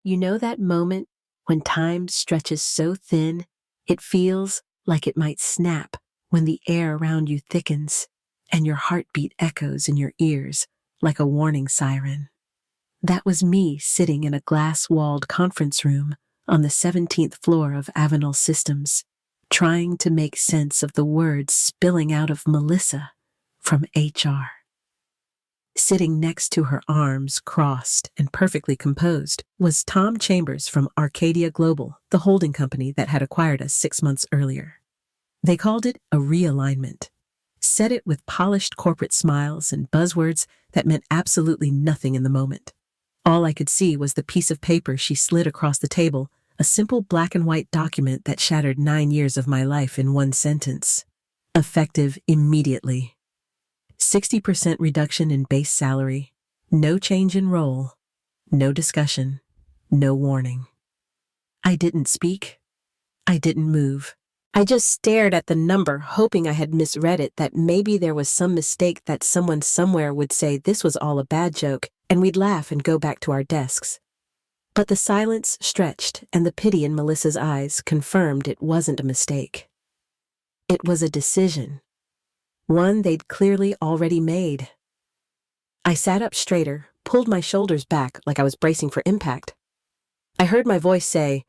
You know that moment when time stretches so thin, it feels like it might snap when the air around you thickens and your heartbeat echoes in your ears like a warning siren. That was me sitting in a glass-walled conference room on the 17th floor of Avenel Systems, trying to make sense of the words spilling out of Melissa from HR. Sitting next to her, arms crossed and perfectly composed, was Tom Chambers from Arcadia Global, the holding company that had acquired us 6 months earlier. They called it a realignment, said it with polished corporate smiles and buzzwords that meant absolutely nothing in the moment. All I could see was the piece of paper she slid across the table, a simple black and white document that shattered 9 years of my life in one sentence. Effective immediately. 60% reduction in base salary, no change in role, no discussion, no warning. I didn't speak. I didn't move. I just stared at the number, hoping I had misread it, that maybe there was some mistake, that someone somewhere would say this was all a bad joke, and we'd laugh and go back to our desks. But the silence stretched, and the pity in Melissa's eyes confirmed it wasn't a mistake. It was a decision. One they'd clearly already made. I sat up straighter, pulled my shoulders back like I was bracing for impact. I heard my voice say,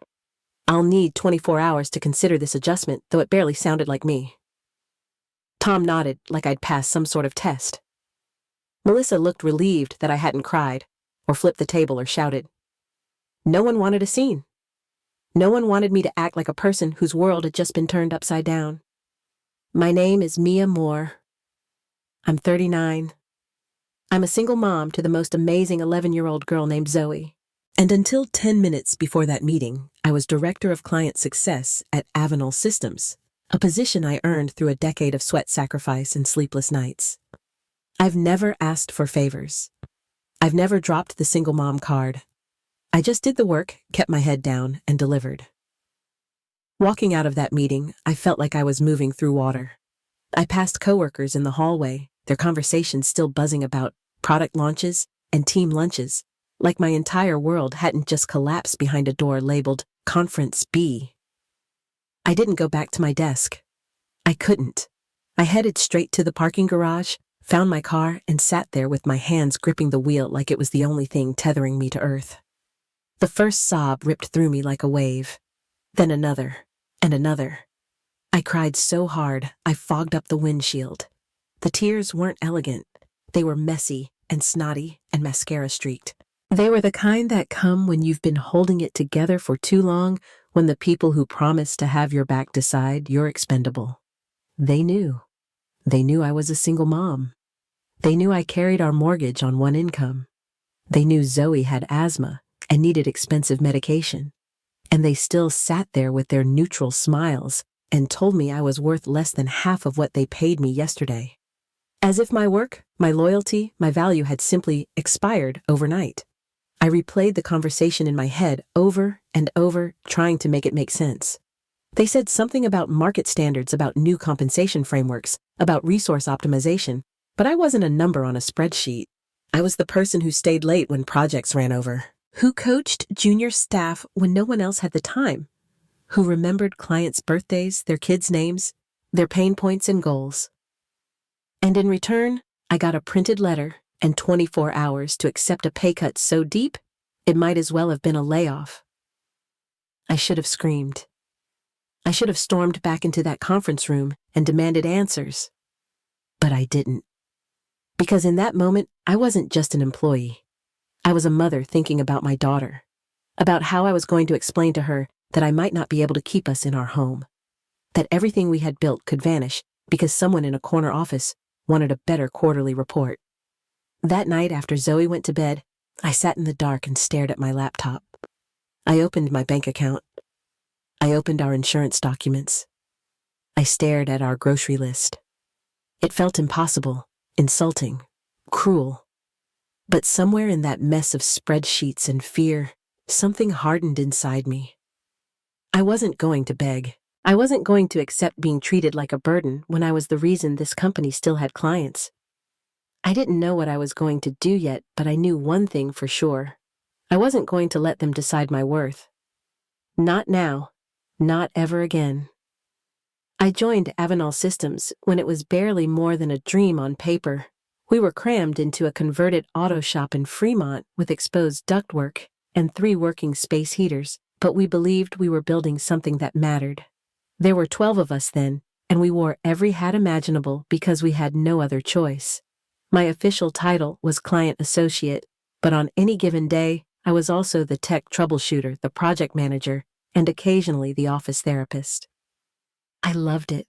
"I'll need 24 hours to consider this adjustment," though it barely sounded like me. Tom nodded like I'd passed some sort of test. Melissa looked relieved that I hadn't cried, or flipped the table or shouted. No one wanted a scene. No one wanted me to act like a person whose world had just been turned upside down. My name is Mia Moore. I'm 39. I'm a single mom to the most amazing 11-year-old girl named Zoe. And until 10 minutes before that meeting, I was Director of Client Success at Avenel Systems, a position I earned through a decade of sweat sacrifice and sleepless nights. I've never asked for favors. I've never dropped the single mom card. I just did the work, kept my head down, and delivered. Walking out of that meeting, I felt like I was moving through water. I passed coworkers in the hallway, their conversations still buzzing about product launches and team lunches, like my entire world hadn't just collapsed behind a door labeled Conference B. I didn't go back to my desk. I couldn't. I headed straight to the parking garage, found my car, and sat there with my hands gripping the wheel like it was the only thing tethering me to earth. The first sob ripped through me like a wave, then another, and another. I cried so hard, I fogged up the windshield. The tears weren't elegant. They were messy and snotty and mascara-streaked. They were the kind that come when you've been holding it together for too long, when the people who promise to have your back decide you're expendable. They knew. They knew I was a single mom. They knew I carried our mortgage on one income. They knew Zoe had asthma and needed expensive medication. And they still sat there with their neutral smiles and told me I was worth less than half of what they paid me yesterday. As if my work, my loyalty, my value had simply expired overnight. I replayed the conversation in my head over and over, trying to make it make sense. They said something about market standards, about new compensation frameworks, about resource optimization, but I wasn't a number on a spreadsheet. I was the person who stayed late when projects ran over, who coached junior staff when no one else had the time, who remembered clients' birthdays, their kids' names, their pain points and goals. And in return, I got a printed letter and 24 hours to accept a pay cut so deep, it might as well have been a layoff. I should have screamed. I should have stormed back into that conference room and demanded answers. But I didn't. Because in that moment, I wasn't just an employee. I was a mother thinking about my daughter, about how I was going to explain to her that I might not be able to keep us in our home, that everything we had built could vanish because someone in a corner office wanted a better quarterly report. That night after Zoe went to bed, I sat in the dark and stared at my laptop. I opened my bank account. I opened our insurance documents. I stared at our grocery list. It felt impossible, insulting, cruel. But somewhere in that mess of spreadsheets and fear, something hardened inside me. I wasn't going to beg. I wasn't going to accept being treated like a burden when I was the reason this company still had clients. I didn't know what I was going to do yet, but I knew one thing for sure. I wasn't going to let them decide my worth. Not now. Not ever again. I joined Avenal Systems when it was barely more than a dream on paper. We were crammed into a converted auto shop in Fremont with exposed ductwork and 3 working space heaters, but we believed we were building something that mattered. There were 12 of us then, and we wore every hat imaginable because we had no other choice. My official title was client associate, but on any given day, I was also the tech troubleshooter, the project manager, and occasionally the office therapist. I loved it.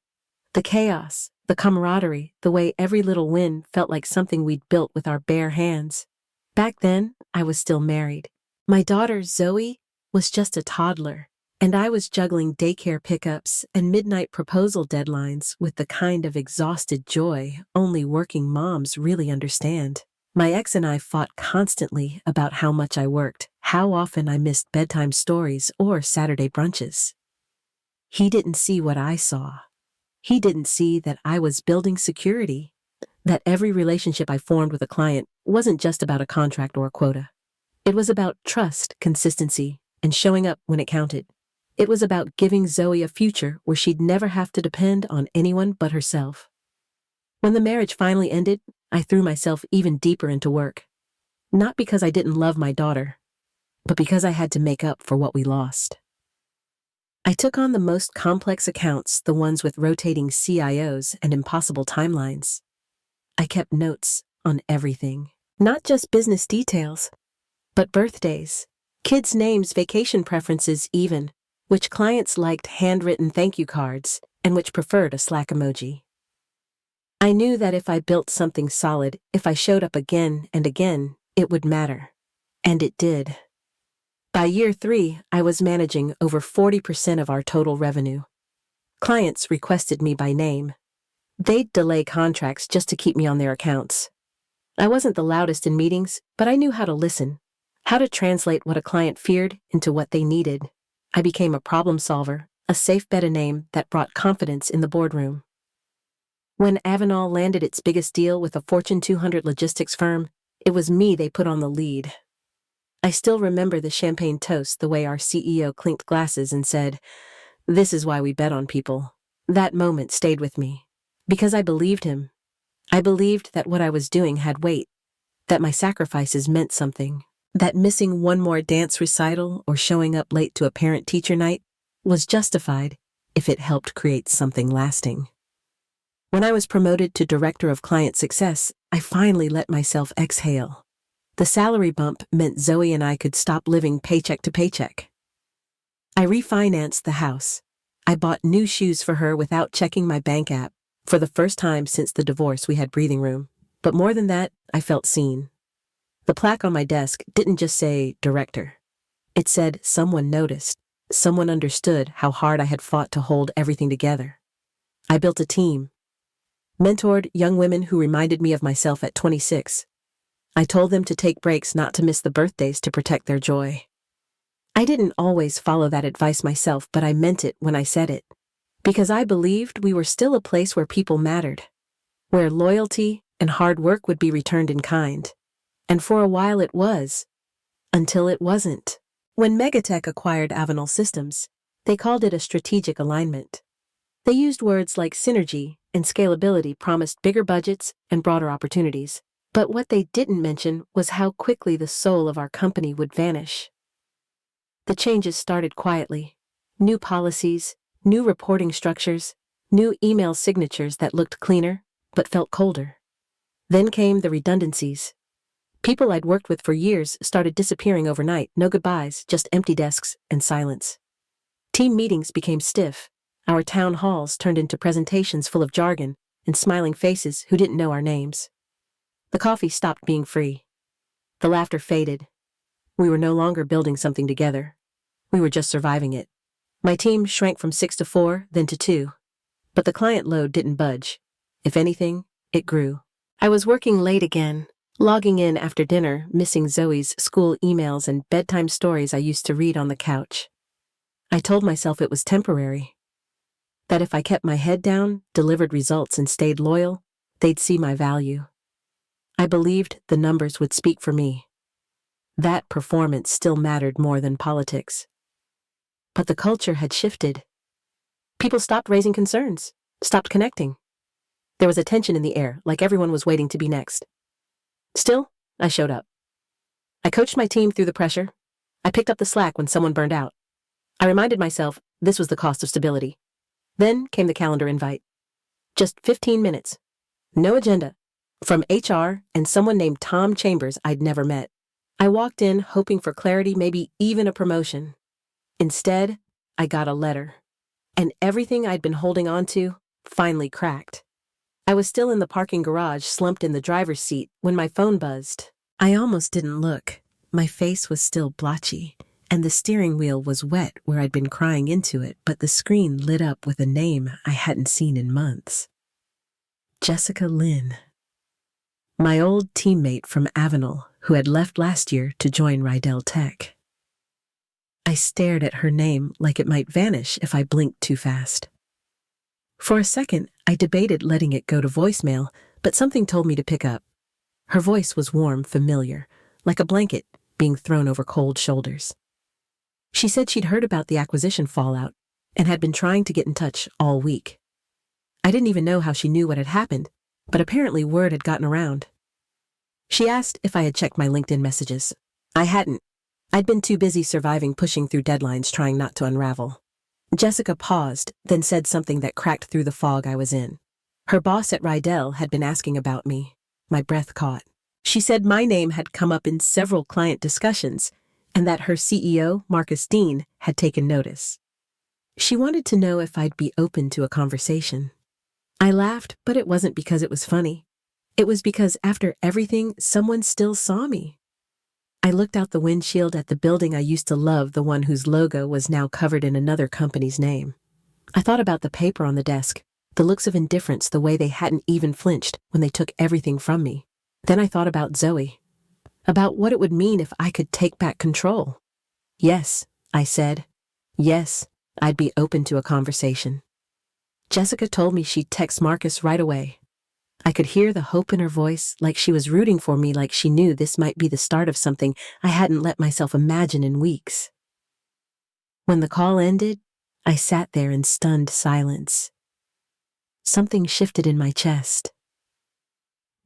The chaos, the camaraderie, the way every little win felt like something we'd built with our bare hands. Back then, I was still married. My daughter, Zoe, was just a toddler, and I was juggling daycare pickups and midnight proposal deadlines with the kind of exhausted joy only working moms really understand. My ex and I fought constantly about how much I worked, how often I missed bedtime stories or Saturday brunches. He didn't see what I saw. He didn't see that I was building security, that every relationship I formed with a client wasn't just about a contract or a quota. It was about trust, consistency, and showing up when it counted. It was about giving Zoe a future where she'd never have to depend on anyone but herself. When the marriage finally ended, I threw myself even deeper into work. Not because I didn't love my daughter, but because I had to make up for what we lost. I took on the most complex accounts, the ones with rotating CIOs and impossible timelines. I kept notes on everything, not just business details, but birthdays, kids' names, vacation preferences even, which clients liked handwritten thank you cards and which preferred a Slack emoji. I knew that if I built something solid, if I showed up again and again, it would matter. And it did. By year 3, I was managing over 40% of our total revenue. Clients requested me by name. They'd delay contracts just to keep me on their accounts. I wasn't the loudest in meetings, but I knew how to listen, how to translate what a client feared into what they needed. I became a problem solver, a safe bet, a name that brought confidence in the boardroom. When Avenal landed its biggest deal with a Fortune 200 logistics firm, it was me they put on the lead. I still remember the champagne toast, the way our CEO clinked glasses and said, "This is why we bet on people." That moment stayed with me. Because I believed him. I believed that what I was doing had weight, that my sacrifices meant something, that missing one more dance recital or showing up late to a parent-teacher night was justified if it helped create something lasting. When I was promoted to Director of Client Success, I finally let myself exhale. The salary bump meant Zoe and I could stop living paycheck to paycheck. I refinanced the house. I bought new shoes for her without checking my bank app. For the first time since the divorce, we had breathing room. But more than that, I felt seen. The plaque on my desk didn't just say director. It said someone noticed. Someone understood how hard I had fought to hold everything together. I built a team. Mentored young women who reminded me of myself at 26. I told them to take breaks, not to miss the birthdays, to protect their joy. I didn't always follow that advice myself, but I meant it when I said it. Because I believed we were still a place where people mattered, where loyalty and hard work would be returned in kind. And for a while it was, until it wasn't. When Megatech acquired Avenal Systems, they called it a strategic alignment. They used words like synergy and scalability, promised bigger budgets and broader opportunities. But what they didn't mention was how quickly the soul of our company would vanish. The changes started quietly. New policies, new reporting structures, new email signatures that looked cleaner but felt colder. Then came the redundancies. People I'd worked with for years started disappearing overnight, no goodbyes, just empty desks and silence. Team meetings became stiff. Our town halls turned into presentations full of jargon and smiling faces who didn't know our names. The coffee stopped being free. The laughter faded. We were no longer building something together. We were just surviving it. My team shrank from 6 to 4, then to 2. But the client load didn't budge. If anything, it grew. I was working late again, logging in after dinner, missing Zoe's school emails and bedtime stories I used to read on the couch. I told myself it was temporary. That if I kept my head down, delivered results, and stayed loyal, they'd see my value. I believed the numbers would speak for me. That performance still mattered more than politics. But the culture had shifted. People stopped raising concerns, stopped connecting. There was a tension in the air, like everyone was waiting to be next. Still, I showed up. I coached my team through the pressure. I picked up the slack when someone burned out. I reminded myself this was the cost of stability. Then came the calendar invite. Just 15 minutes. No agenda. From HR and someone named Tom Chambers I'd never met. I walked in hoping for clarity, maybe even a promotion. Instead, I got a letter. And everything I'd been holding on to finally cracked. I was still in the parking garage, slumped in the driver's seat, when my phone buzzed. I almost didn't look. My face was still blotchy, and the steering wheel was wet where I'd been crying into it, but the screen lit up with a name I hadn't seen in months. Jessica Lynn. My old teammate from Avenel, who had left last year to join Rydell Tech. I stared at her name like it might vanish if I blinked too fast. For a second, I debated letting it go to voicemail, but something told me to pick up. Her voice was warm, familiar, like a blanket being thrown over cold shoulders. She said she'd heard about the acquisition fallout and had been trying to get in touch all week. I didn't even know how she knew what had happened, but apparently word had gotten around. She asked if I had checked my LinkedIn messages. I hadn't. I'd been too busy surviving, pushing through deadlines, trying not to unravel. Jessica paused, then said something that cracked through the fog I was in. Her boss at Rydell had been asking about me. My breath caught. She said my name had come up in several client discussions, and that her CEO, Marcus Dean, had taken notice. She wanted to know if I'd be open to a conversation. I laughed, but it wasn't because it was funny. It was because after everything, someone still saw me. I looked out the windshield at the building I used to love, the one whose logo was now covered in another company's name. I thought about the paper on the desk, the looks of indifference, the way they hadn't even flinched when they took everything from me. Then I thought about Zoe, about what it would mean if I could take back control. Yes, I said. Yes, I'd be open to a conversation. Jessica told me she'd text Marcus right away. I could hear the hope in her voice, like she was rooting for me, like she knew this might be the start of something I hadn't let myself imagine in weeks. When the call ended, I sat there in stunned silence. Something shifted in my chest.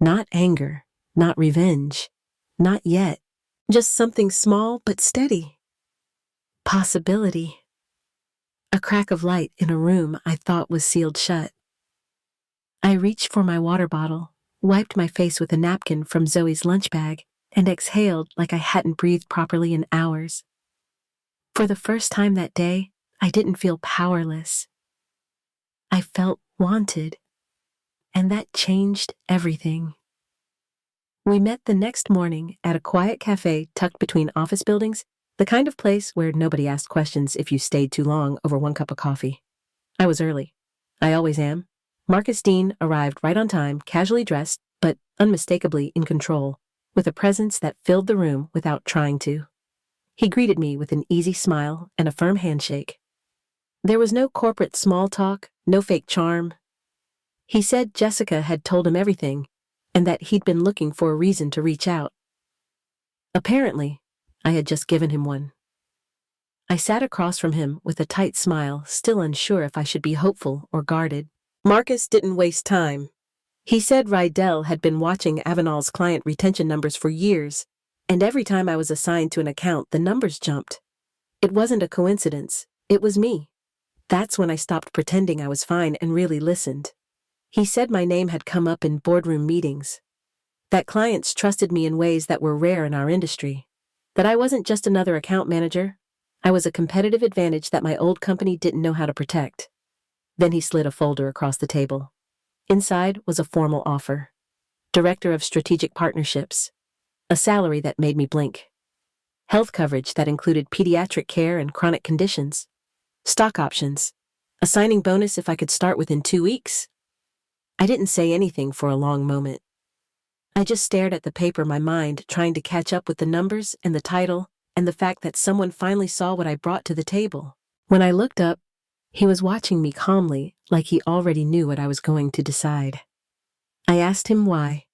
Not anger, not revenge, not yet. Just something small but steady. Possibility. A crack of light in a room I thought was sealed shut. I reached for my water bottle, wiped my face with a napkin from Zoe's lunch bag, and exhaled like I hadn't breathed properly in hours. For the first time that day, I didn't feel powerless. I felt wanted, and that changed everything. We met the next morning at a quiet cafe tucked between office buildings, the kind of place where nobody asked questions if you stayed too long over one cup of coffee. I was early. I always am. Marcus Dean arrived right on time, casually dressed, but unmistakably in control, with a presence that filled the room without trying to. He greeted me with an easy smile and a firm handshake. There was no corporate small talk, no fake charm. He said Jessica had told him everything, and that he'd been looking for a reason to reach out. Apparently, I had just given him one. I sat across from him with a tight smile, still unsure if I should be hopeful or guarded. Marcus didn't waste time. He said Rydell had been watching Avenal's client retention numbers for years, and every time I was assigned to an account, the numbers jumped. It wasn't a coincidence. It was me. That's when I stopped pretending I was fine and really listened. He said my name had come up in boardroom meetings, that clients trusted me in ways that were rare in our industry, that I wasn't just another account manager. I was a competitive advantage that my old company didn't know how to protect. Then he slid a folder across the table. Inside was a formal offer. Director of Strategic Partnerships. A salary that made me blink. Health coverage that included pediatric care and chronic conditions. Stock options. A signing bonus if I could start within 2 weeks. I didn't say anything for a long moment. I just stared at the paper, my mind trying to catch up with the numbers and the title and the fact that someone finally saw what I brought to the table. When I looked up, he was watching me calmly, like he already knew what I was going to decide. I asked him why.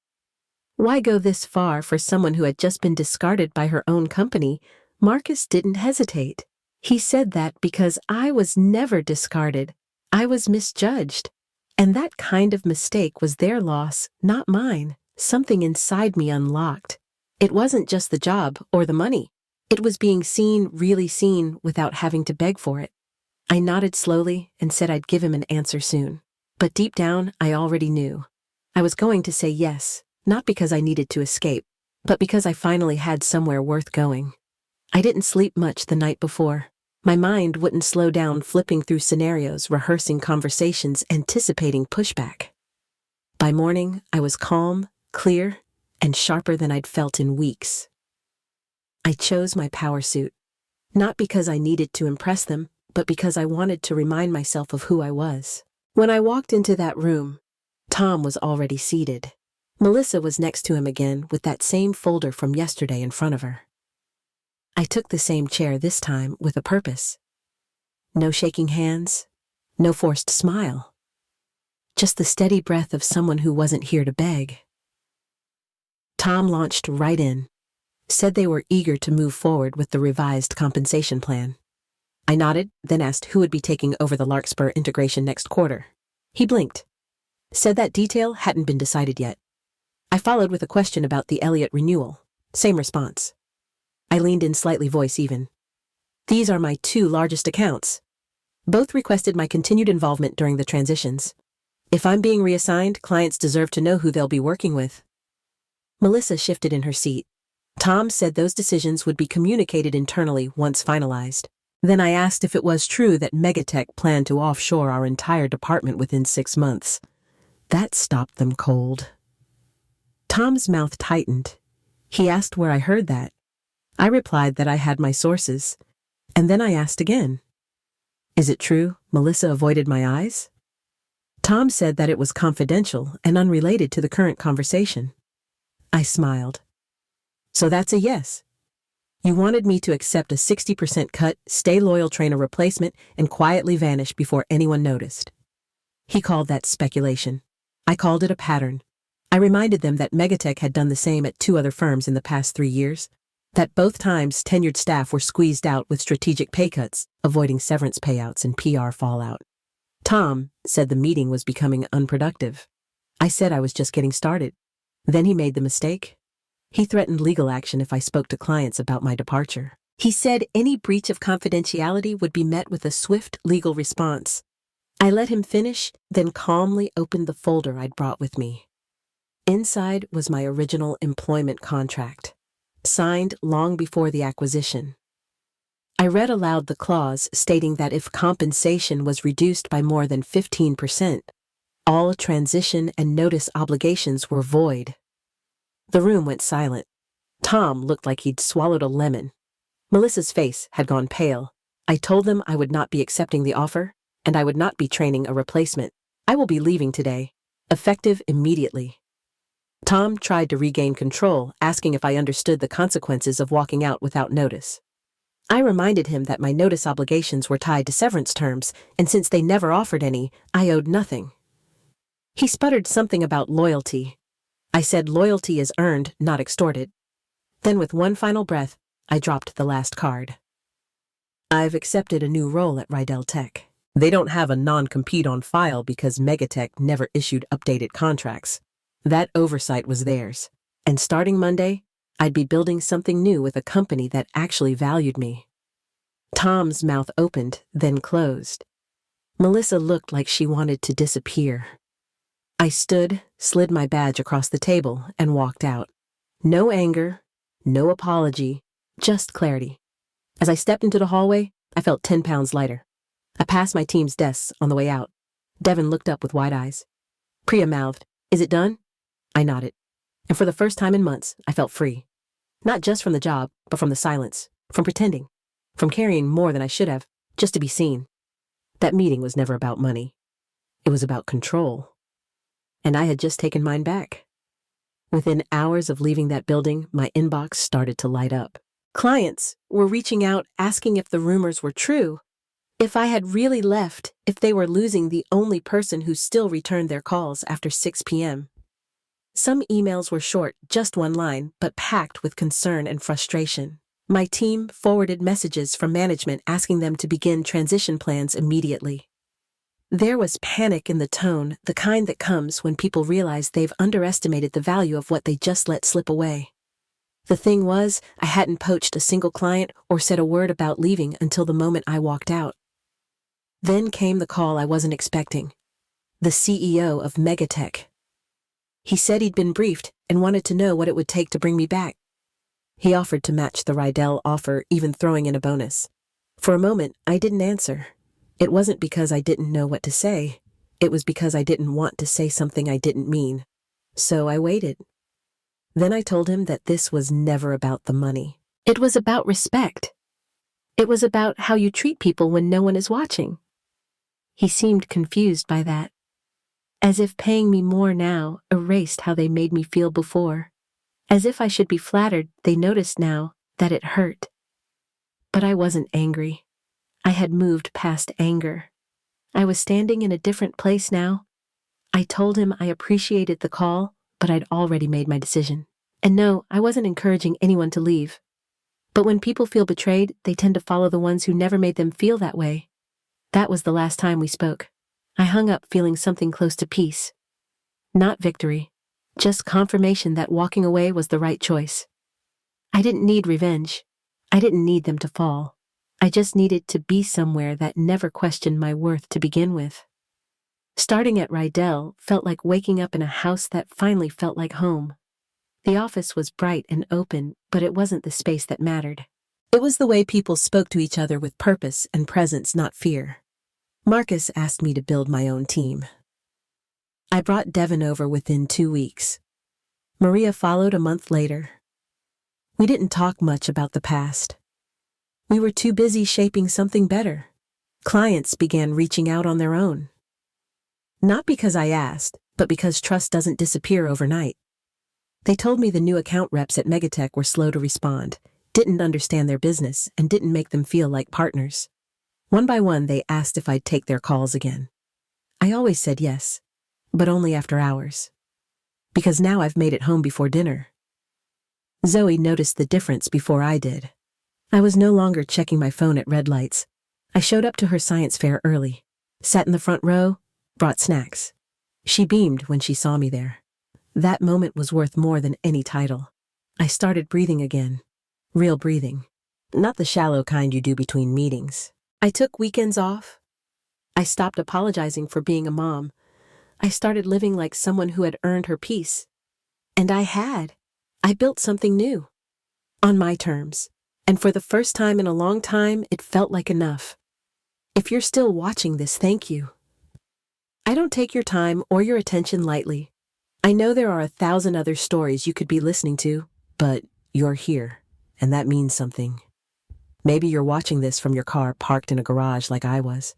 Why go this far for someone who had just been discarded by her own company? Marcus didn't hesitate. He said that because I was never discarded, I was misjudged. And that kind of mistake was their loss, not mine. Something inside me unlocked. It wasn't just the job or the money. It was being seen, really seen, without having to beg for it. I nodded slowly and said I'd give him an answer soon. But deep down, I already knew. I was going to say yes, not because I needed to escape, but because I finally had somewhere worth going. I didn't sleep much the night before. My mind wouldn't slow down flipping through scenarios, rehearsing conversations, anticipating pushback. By morning, I was calm, clear, and sharper than I'd felt in weeks. I chose my power suit, not because I needed to impress them, but because I wanted to remind myself of who I was. When I walked into that room, Tom was already seated. Melissa was next to him again with that same folder from yesterday in front of her. I took the same chair this time with a purpose. No shaking hands, no forced smile. Just the steady breath of someone who wasn't here to beg. Tom launched right in, said they were eager to move forward with the revised compensation plan. I nodded, then asked who would be taking over the Larkspur integration next quarter. He blinked, said that detail hadn't been decided yet. I followed with a question about the Elliott renewal. Same response. I leaned in slightly, voice even. These are my 2 largest accounts. Both requested my continued involvement during the transitions. If I'm being reassigned, clients deserve to know who they'll be working with. Melissa shifted in her seat. Tom said those decisions would be communicated internally once finalized. Then I asked if it was true that Megatech planned to offshore our entire department within 6 months. That stopped them cold. Tom's mouth tightened. He asked where I heard that. I replied that I had my sources, and then I asked again. Is it true Melissa avoided my eyes? Tom said that it was confidential and unrelated to the current conversation. I smiled. So that's a yes. You wanted me to accept a 60% cut, stay loyal trainer replacement, and quietly vanish before anyone noticed. He called that speculation. I called it a pattern. I reminded them that Megatech had done the same at 2 other firms in the past 3 years, that both times tenured staff were squeezed out with strategic pay cuts, avoiding severance payouts and PR fallout. Tom said the meeting was becoming unproductive. I said I was just getting started. Then he made the mistake. He threatened legal action if I spoke to clients about my departure. He said any breach of confidentiality would be met with a swift legal response. I let him finish, then calmly opened the folder I'd brought with me. Inside was my original employment contract, signed long before the acquisition. I read aloud the clause stating that if compensation was reduced by more than 15%, all transition and notice obligations were void. The room went silent. Tom looked like he'd swallowed a lemon. Melissa's face had gone pale. I told them I would not be accepting the offer, and I would not be training a replacement. I will be leaving today, effective immediately. Tom tried to regain control, asking if I understood the consequences of walking out without notice. I reminded him that my notice obligations were tied to severance terms, and since they never offered any, I owed nothing. He sputtered something about loyalty. I said loyalty is earned, not extorted. Then with one final breath, I dropped the last card. I've accepted a new role at Rydell Tech. They don't have a non-compete on file because Megatech never issued updated contracts. That oversight was theirs. And starting Monday, I'd be building something new with a company that actually valued me. Tom's mouth opened, then closed. Melissa looked like she wanted to disappear. I stood, slid my badge across the table, and walked out. No anger, no apology, just clarity. As I stepped into the hallway, I felt 10 pounds lighter. I passed my team's desks on the way out. Devin looked up with wide eyes. Priya mouthed, "Is it done?" I nodded. And for the first time in months, I felt free. Not just from the job, but from the silence, from pretending, from carrying more than I should have, just to be seen. That meeting was never about money. It was about control. And I had just taken mine back. Within hours of leaving that building, my inbox started to light up. Clients were reaching out asking if the rumors were true, if I had really left, if they were losing the only person who still returned their calls after 6 p.m. Some emails were short, just one line, but packed with concern and frustration. My team forwarded messages from management asking them to begin transition plans immediately. There was panic in the tone, the kind that comes when people realize they've underestimated the value of what they just let slip away. The thing was, I hadn't poached a single client or said a word about leaving until the moment I walked out. Then came the call I wasn't expecting. The CEO of Megatech. He said he'd been briefed and wanted to know what it would take to bring me back. He offered to match the Rydell offer, even throwing in a bonus. For a moment, I didn't answer. It wasn't because I didn't know what to say. It was because I didn't want to say something I didn't mean. So I waited. Then I told him that this was never about the money. It was about respect. It was about how you treat people when no one is watching. He seemed confused by that, as if paying me more now erased how they made me feel before, as if I should be flattered they noticed now that it hurt. But I wasn't angry. I had moved past anger. I was standing in a different place now. I told him I appreciated the call, but I'd already made my decision. And no, I wasn't encouraging anyone to leave. But when people feel betrayed, they tend to follow the ones who never made them feel that way. That was the last time we spoke. I hung up feeling something close to peace. Not victory, just confirmation that walking away was the right choice. I didn't need revenge. I didn't need them to fall. I just needed to be somewhere that never questioned my worth to begin with. Starting at Rydell felt like waking up in a house that finally felt like home. The office was bright and open, but it wasn't the space that mattered. It was the way people spoke to each other with purpose and presence, not fear. Marcus asked me to build my own team. I brought Devin over within 2 weeks. Maria followed a month later. We didn't talk much about the past. We were too busy shaping something better. Clients began reaching out on their own. Not because I asked, but because trust doesn't disappear overnight. They told me the new account reps at Megatech were slow to respond, didn't understand their business, and didn't make them feel like partners. One by one, they asked if I'd take their calls again. I always said yes, but only after hours. Because now I've made it home before dinner. Zoe noticed the difference before I did. I was no longer checking my phone at red lights. I showed up to her science fair early, sat in the front row, brought snacks. She beamed when she saw me there. That moment was worth more than any title. I started breathing again. Real breathing. Not the shallow kind you do between meetings. I took weekends off. I stopped apologizing for being a mom. I started living like someone who had earned her peace. And I had. I built something new. On my terms. And for the first time in a long time, it felt like enough. If you're still watching this, thank you. I don't take your time or your attention lightly. I know there are 1,000 other stories you could be listening to, but you're here, and that means something. Maybe you're watching this from your car parked in a garage like I was.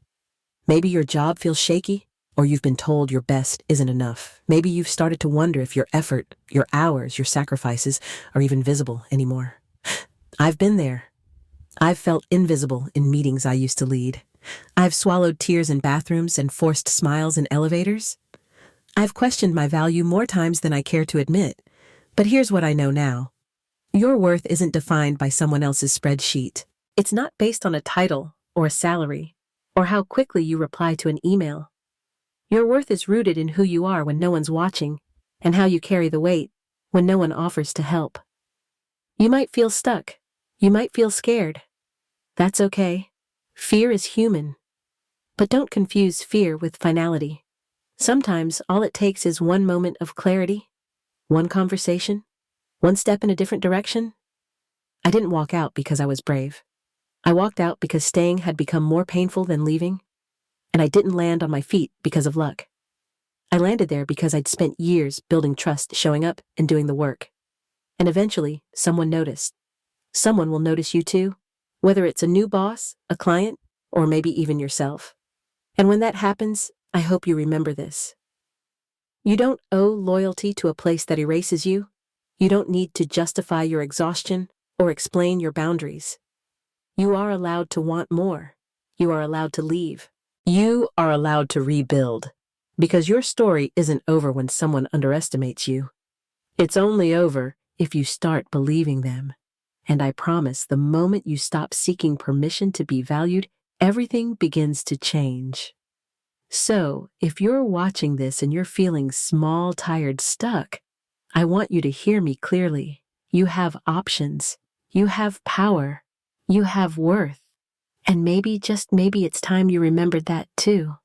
Maybe your job feels shaky, or you've been told your best isn't enough. Maybe you've started to wonder if your effort, your hours, your sacrifices are even visible anymore. I've been there. I've felt invisible in meetings I used to lead. I've swallowed tears in bathrooms and forced smiles in elevators. I've questioned my value more times than I care to admit. But here's what I know now. Your worth isn't defined by someone else's spreadsheet. It's not based on a title or a salary or how quickly you reply to an email. Your worth is rooted in who you are when no one's watching and how you carry the weight when no one offers to help. You might feel stuck. You might feel scared. That's okay. Fear is human. But don't confuse fear with finality. Sometimes all it takes is one moment of clarity, one conversation, one step in a different direction. I didn't walk out because I was brave. I walked out because staying had become more painful than leaving, and I didn't land on my feet because of luck. I landed there because I'd spent years building trust, showing up, and doing the work. And eventually, someone noticed. Someone will notice you too, whether it's a new boss, a client, or maybe even yourself. And when that happens, I hope you remember this. You don't owe loyalty to a place that erases you. You don't need to justify your exhaustion or explain your boundaries. You are allowed to want more. You are allowed to leave. You are allowed to rebuild. Because your story isn't over when someone underestimates you. It's only over if you start believing them. And I promise the moment you stop seeking permission to be valued, everything begins to change. So, if you're watching this and you're feeling small, tired, stuck, I want you to hear me clearly. You have options. You have power. You have worth. And maybe, just maybe, it's time you remembered that too.